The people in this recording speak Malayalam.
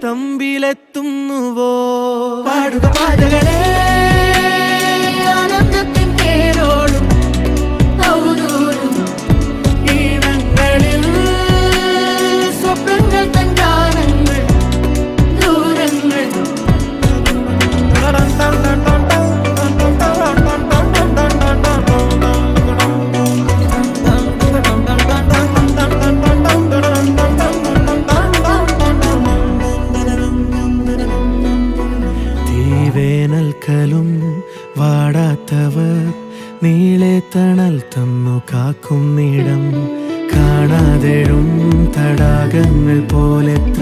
തമ്പിലെത്തുന്നുവോ? പാടുക പാതകളെ ആനന്ദത്തിൻ പേരോടും ഔദൂരും ഈണങ്ങളിൽ സ്വപ്നങ്ങൾ തൻ ഗാനങ്ങൾ ദൂരങ്ങൾ വേനൽക്കലും വാടാത്തവർ നീളെ തണൽ തന്നു കാക്കുന്നിടം കാണാതെഴും തടാകങ്ങൾ പോലെത്ര